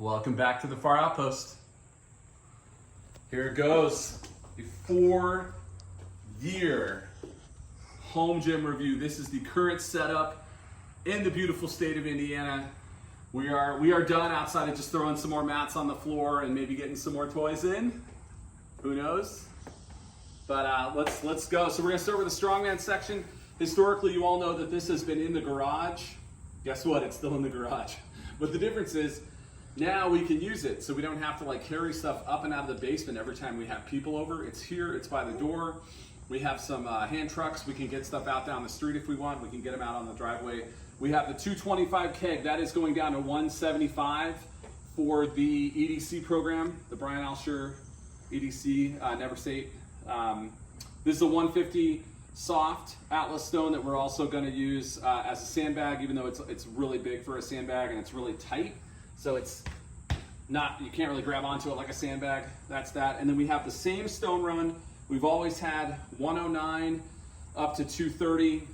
Welcome back to the Far Outpost. Here it goes, the 4-year home gym review. This is the current setup in the beautiful state of Indiana. We are done outside of just throwing some more mats on the floor and maybe getting some more toys in. Who knows? But let's go. So we're gonna start with the strongman section. Historically, you all know that this has been in the garage. Guess what? It's still in the garage. But the difference is, now we can use it, so we don't have to like carry stuff up and out of the basement every time we have people over. It's here, it's by the door. We have some hand trucks. We can get stuff out down the street if we want. We can get them out on the driveway. We have the 225 keg. That is going down to 175 for the EDC program, the Brian Alsher EDC, Never State. This is a 150 soft Atlas stone that we're also going to use as a sandbag, even though it's really big for a sandbag and it's really tight. So it's not, you can't really grab onto it like a sandbag. That's that. And then we have the same stone run. We've always had 109 up to 230,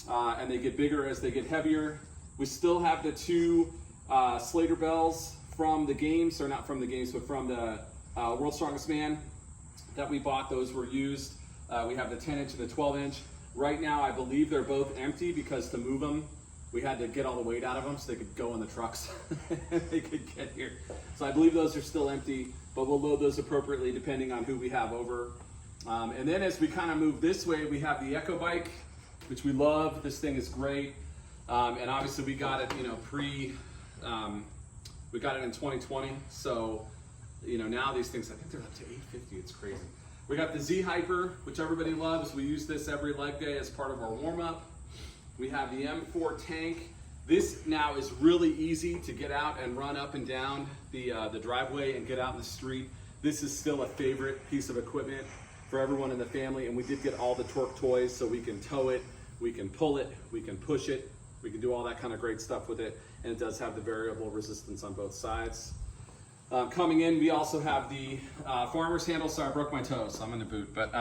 and they get bigger as they get heavier. We still have the two Slater bells from the games, or not from the games, but from the World's Strongest Man that we bought. Those were used. We have the 10-inch and the 12-inch. Right now, I believe they're both empty because to move them, we had to get all the weight out of them so they could go in the trucks. They could get here. So I believe those are still empty, but we'll load those appropriately depending on who we have over. And then as we kind of move this way, we have the Echo Bike, which we love. This thing is great. And obviously we got it, we got it in 2020. So, now these things, I think they're up to 850, it's crazy. We got the Z Hyper, which everybody loves. We use this every leg day as part of our warm up. We have the M4 tank. This now is really easy to get out and run up and down the driveway and get out in the street. This is still a favorite piece of equipment for everyone in the family, and we did get all the torque toys so we can tow it, we can pull it, we can push it, we can do all that kind of great stuff with it, and it does have the variable resistance on both sides. Coming in, we also have the farmer's handles. Sorry, I broke my toe, so I'm in the boot, but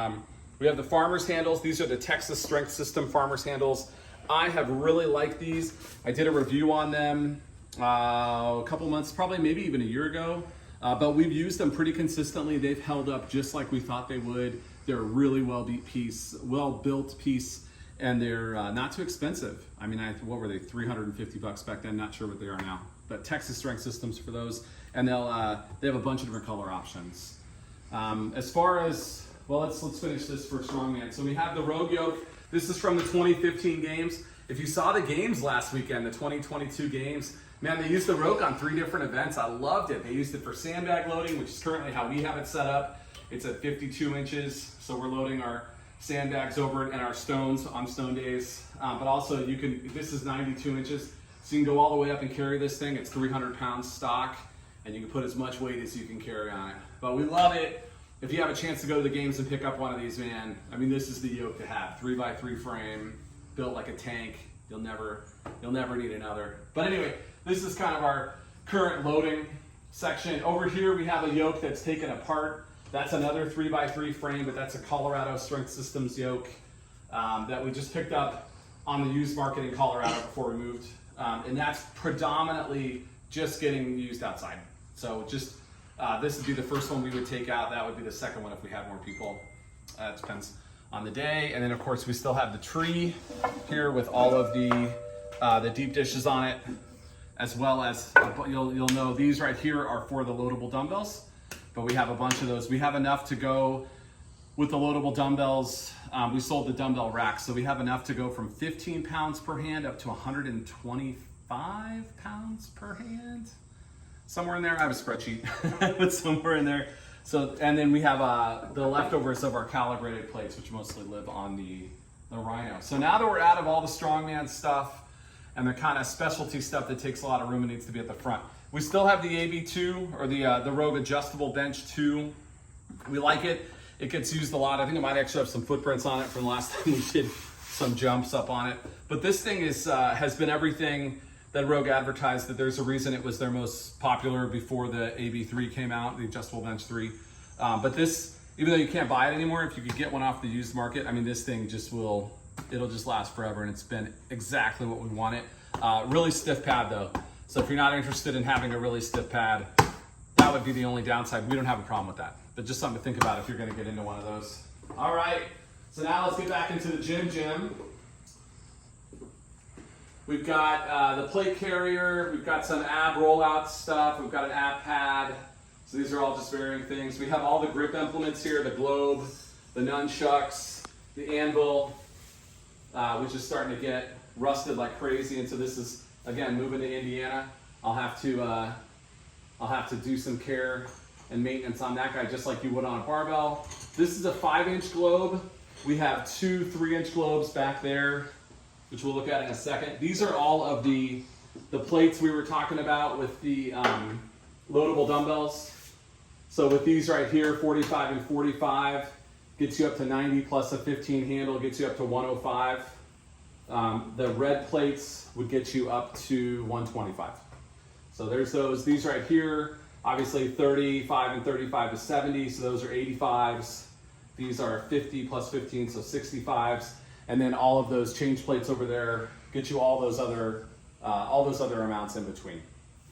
we have the farmer's handles. These are the Texas Strength System farmer's handles. I have really liked these. I did a review on them a couple months, probably maybe even a year ago, but we've used them pretty consistently. They've held up just like we thought they would. They're a really well-built piece, and they're not too expensive. I mean, what were they, 350 bucks back then? Not sure what they are now, but Texas Strength Systems for those, and they have a bunch of different color options. As far as, well, let's finish this for Strongman. So we have the Rogue yoke. This is from the 2015 games. If you saw the games last weekend, the 2022 games, man, they used the Rogue on 3 different events. I loved it. They used it for sandbag loading, which is currently how we have it set up. It's at 52 inches, so we're loading our sandbags over it and our stones on stone days. But also, this is 92 inches, so you can go all the way up and carry this thing. It's 300 pounds stock, and you can put as much weight as you can carry on it. But we love it. If you have a chance to go to the games and pick up one of these, man, I mean, this is the yoke to have. 3x3 frame, built like a tank. You'll never need another. But anyway, this is kind of our current loading section. Over here, we have a yoke that's taken apart. That's another 3x3 frame, but that's a Colorado Strength Systems yoke that we just picked up on the used market in Colorado before we moved. And that's predominantly just getting used outside. So just, this would be the first one we would take out. That would be the second one if we had more people. It depends on the day. And then of course we still have the tree here with all of the deep dishes on it, as well as, you'll know these right here are for the loadable dumbbells, but we have a bunch of those. We have enough to go with the loadable dumbbells. We sold the dumbbell racks, so we have enough to go from 15 pounds per hand up to 125 pounds per hand. Somewhere in there, I have a spreadsheet, but somewhere in there. So, and then we have the leftovers of our calibrated plates, which mostly live on the Rhino. So now that we're out of all the strongman stuff and the kind of specialty stuff that takes a lot of room and needs to be at the front, we still have the AB2 or the Rogue Adjustable Bench 2. We like it. It gets used a lot. I think it might actually have some footprints on it from the last time we did some jumps up on it. But this thing has been everything that Rogue advertised. That there's a reason it was their most popular before the AB3 came out, the Adjustable Bench 3. But this, even though you can't buy it anymore, if you could get one off the used market, I mean, this thing it'll just last forever, and it's been exactly what we wanted. Really stiff pad though. So if you're not interested in having a really stiff pad, that would be the only downside. We don't have a problem with that, but just something to think about if you're gonna get into one of those. All right, so now let's get back into the gym. We've got the plate carrier, we've got some ab rollout stuff, we've got an ab pad. So these are all just varying things. We have all the grip implements here, the globe, the nunchucks, the anvil, which is starting to get rusted like crazy. And so this is, again, moving to Indiana. I'll have to do some care and maintenance on that guy, just like you would on a barbell. This is a 5-inch globe. We have 2 3-inch globes back there, which we'll look at in a second. These are all of the plates we were talking about with the loadable dumbbells. So with these right here, 45 and 45, gets you up to 90 plus a 15 handle, gets you up to 105. The red plates would get you up to 125. So there's those. These right here, obviously 35 and 35 is 70, so those are 85s. These are 50 plus 15, so 65s. And then all of those change plates over there get you all those other amounts in between.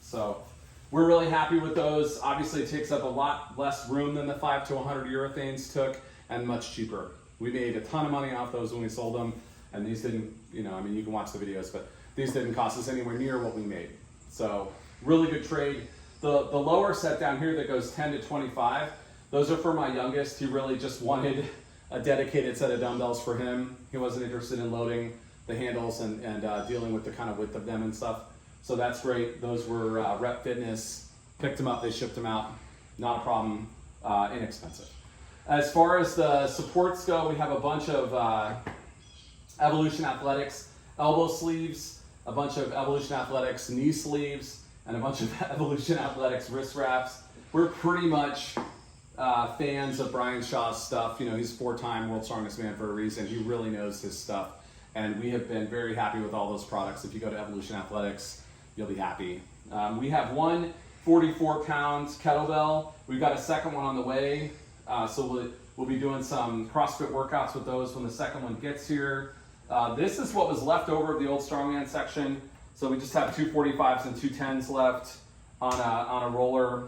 So we're really happy with those. Obviously, it takes up a lot less room than the 5 to 100 urethanes took, and much cheaper. We made a ton of money off those when we sold them, and these didn't, you can watch the videos, but these didn't cost us anywhere near what we made. So really good trade. The lower set down here that goes 10 to 25, those are for my youngest. He really just wanted a dedicated set of dumbbells for him. He wasn't interested in loading the handles and dealing with the kind of width of them and stuff. So that's great. Those were Rep Fitness. Picked them up, they shipped them out. Not a problem, inexpensive. As far as the supports go, we have a bunch of Evolution Athletics elbow sleeves, a bunch of Evolution Athletics knee sleeves, and a bunch of Evolution Athletics wrist wraps. We're pretty much fans of Brian Shaw's stuff. He's a 4-time World's Strongest Man for a reason. He really knows his stuff. And we have been very happy with all those products. If you go to Evolution Athletics, you'll be happy. We have one 44-pound kettlebell. We've got a second one on the way. So we'll be doing some CrossFit workouts with those when the second one gets here. This is what was left over of the old Strongman section. So we just have 2 45s and 2 10s left on a roller.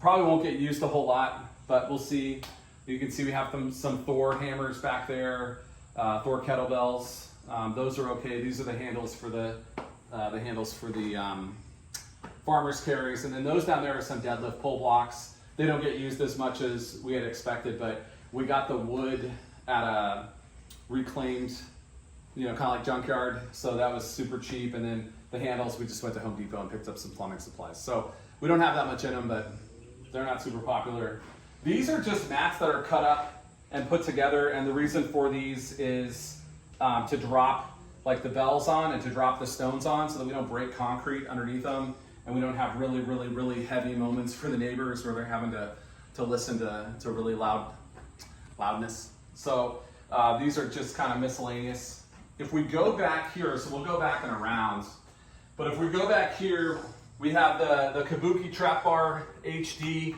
Probably won't get used a whole lot, but we'll see. You can see we have some Thor hammers back there, Thor kettlebells. Those are okay. These are the handles for the farmer's carries, and then those down there are some deadlift pull blocks. They don't get used as much as we had expected, but we got the wood at a reclaimed, kind of like junkyard, so that was super cheap. And then the handles, we just went to Home Depot and picked up some plumbing supplies. So we don't have that much in them, but they're not super popular. These are just mats that are cut up and put together, and the reason for these is to drop like the bells on and to drop the stones on so that we don't break concrete underneath them, and we don't have really, really, really heavy moments for the neighbors where they're having to listen to really loudness. So these are just kind of miscellaneous. If we go back here, so we'll go back in a round, but if we go back here, we have the Kabuki Trap Bar HD.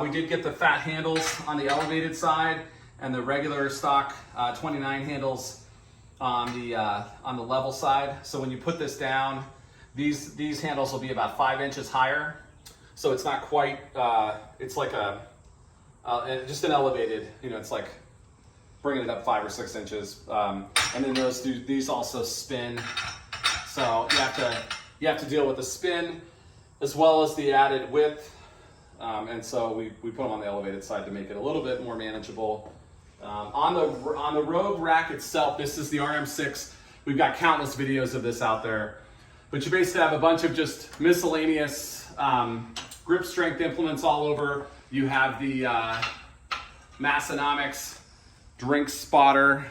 We did get the fat handles on the elevated side and the regular stock 29 handles on the level side. So when you put this down, these handles will be about 5 inches higher. So it's not quite, it's like just an elevated, it's like bringing it up 5 or 6 inches. And then these also spin. So you have to deal with the spin as well as the added width. And so we put them on the elevated side to make it a little bit more manageable. On the Rogue rack itself, this is the RM6. We've got countless videos of this out there. But you basically have a bunch of just miscellaneous grip strength implements all over. You have the Massonomics drink spotter,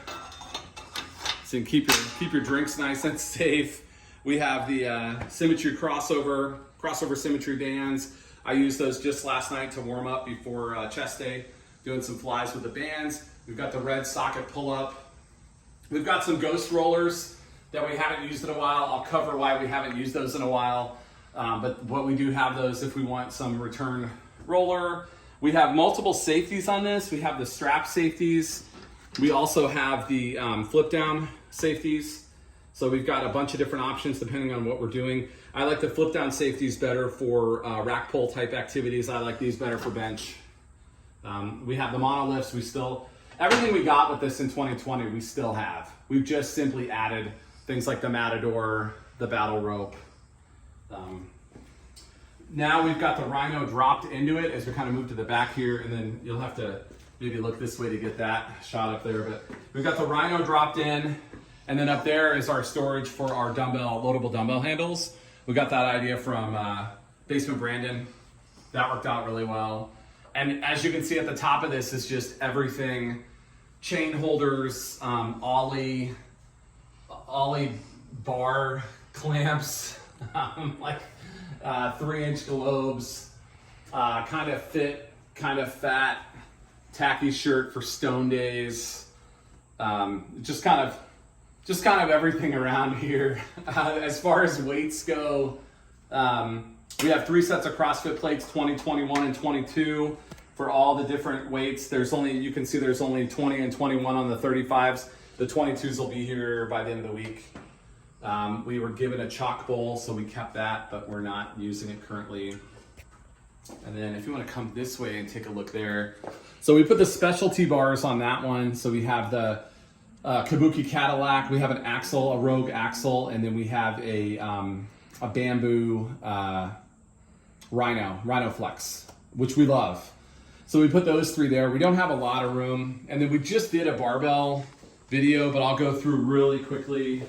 so you can keep your drinks nice and safe. We have the Symmetry crossover Symmetry bands. I used those just last night to warm up before chest day, doing some flies with the bands. We've got the red socket pull-up. We've got some ghost rollers that we haven't used in a while. I'll cover why we haven't used those in a while. But we do have those if we want some return roller. We have multiple safeties on this. We have the strap safeties. We also have the flip down safeties. So we've got a bunch of different options depending on what we're doing. I like the flip down safeties better for rack pull type activities. I like these better for bench. We have the monoliths. Everything we got with this in 2020, we still have. We've just simply added things like the Matador, the battle rope. Now we've got the Rhino dropped into it as we kind of move to the back here, and then you'll have to maybe look this way to get that shot up there. But we've got the Rhino dropped in, and then up there is our storage for our loadable dumbbell handles. We got that idea from Basement Brandon. That worked out really well. And as you can see at the top of this is just everything, chain holders, ollie bar clamps, like 3-inch globes, kind of fit, kind of fat, tacky shirt for stone days. Just kind of everything around here. As far as weights go, we have 3 sets of CrossFit plates, 20, 21, and 22 for all the different weights. You can see there's only 20 and 21 on the 35s. The 22s will be here by the end of the week. We were given a chalk bowl, so we kept that, but we're not using it currently. And then if you want to come this way and take a look there. So we put the specialty bars on that one. So we have the Kabuki Cadillac, we have an axle, a Rogue axle, and then we have a bamboo Rhino Flex, which we love. So we put those 3 there. We don't have a lot of room. And then we just did a barbell video, but I'll go through really quickly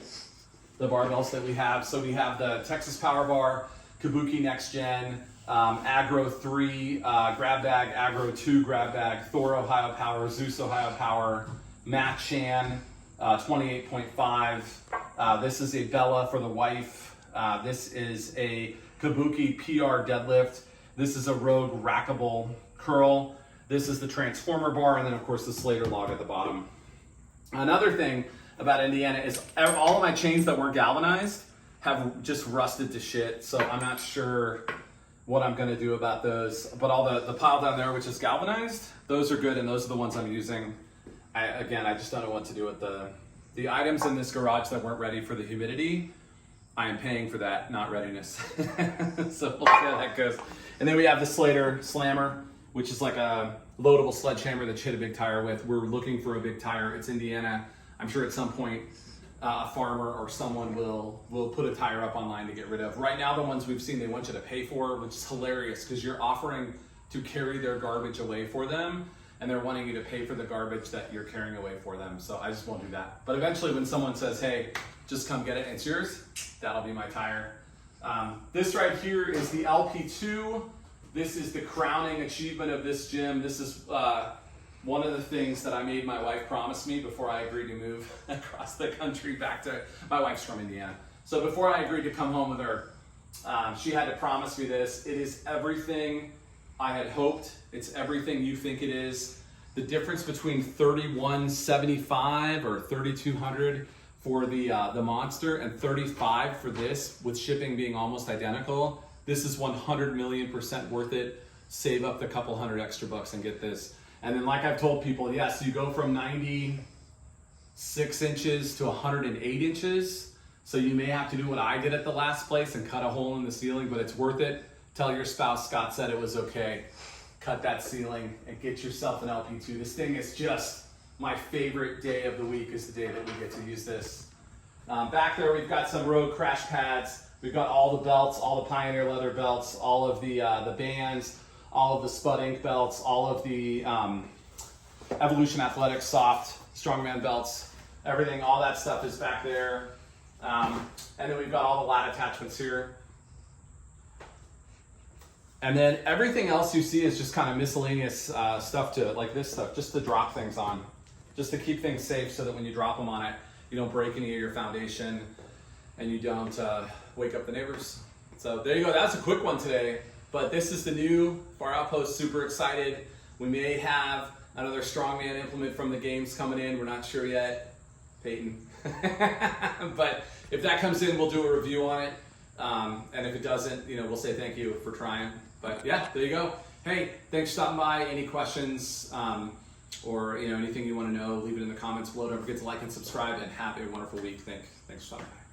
the barbells that we have. So we have the Texas Power Bar, Kabuki Next Gen, Agro 3, Grab Bag, Agro 2 Grab Bag, Thor Ohio Power, Zeus Ohio Power, Matt Chan, 28.5. This is a Bella for the wife. This is a Kabuki PR deadlift. This is a Rogue rackable curl. This is the Transformer bar, and then of course the Slater log at the bottom. Another thing about Indiana is all of my chains that weren't galvanized have just rusted to shit, so I'm not sure what I'm gonna do about those. But all the pile down there, which is galvanized, those are good, and those are the ones I'm using. I just don't know what to do with the items in this garage that weren't ready for the humidity. I am paying for that, not readiness. So we'll see how that goes. And then we have the Slater Slammer, which is like a loadable sledgehammer that you hit a big tire with. We're looking for a big tire. It's Indiana. I'm sure at some point a farmer or someone will put a tire up online to get rid of. Right now, the ones we've seen, they want you to pay for, which is hilarious because you're offering to carry their garbage away for them, and they're wanting you to pay for the garbage that you're carrying away for them. So I just won't do that. But eventually when someone says, hey, just come get it, and it's yours, that'll be my tire. This right here is the LP2. This is the crowning achievement of this gym. This is one of the things that I made my wife promise me before I agreed to move across the country back to, my wife's from Indiana. So before I agreed to come home with her, she had to promise me this. It is everything I had hoped. It's everything you think it is. The difference between $31.75 or $3,200 for the Monster and $35 for this, with shipping being almost identical, this is 100 million% worth it. Save up the couple hundred extra bucks and get this. And then like I've told people, yes, you go from 96 inches to 108 inches. So you may have to do what I did at the last place and cut a hole in the ceiling, but it's worth it. Tell your spouse Scott said it was okay. Cut that ceiling and get yourself an LP2. This thing is just my favorite day of the week, is the day that we get to use this. Back there we've got some Rogue crash pads. We've got all the belts, all the Pioneer leather belts, all of the bands, all of the Spud Ink belts, all of the Evolution Athletics soft strongman belts, everything, all that stuff is back there. And then we've got all the lat attachments here. And then everything else you see is just kind of miscellaneous stuff to, like this stuff, just to drop things on, just to keep things safe so that when you drop them on it, you don't break any of your foundation and you don't wake up the neighbors. So there you go, that's a quick one today, but this is the new for Outpost. Super excited. We may have another strongman implement from the games coming in, we're not sure yet, Peyton. But if that comes in, we'll do a review on it. And if it doesn't, we'll say thank you for trying. But yeah, there you go. Hey, thanks for stopping by. Any questions? or anything you want to know, leave it in the comments below. Don't forget to like and subscribe, and have a wonderful week. Thanks for stopping by.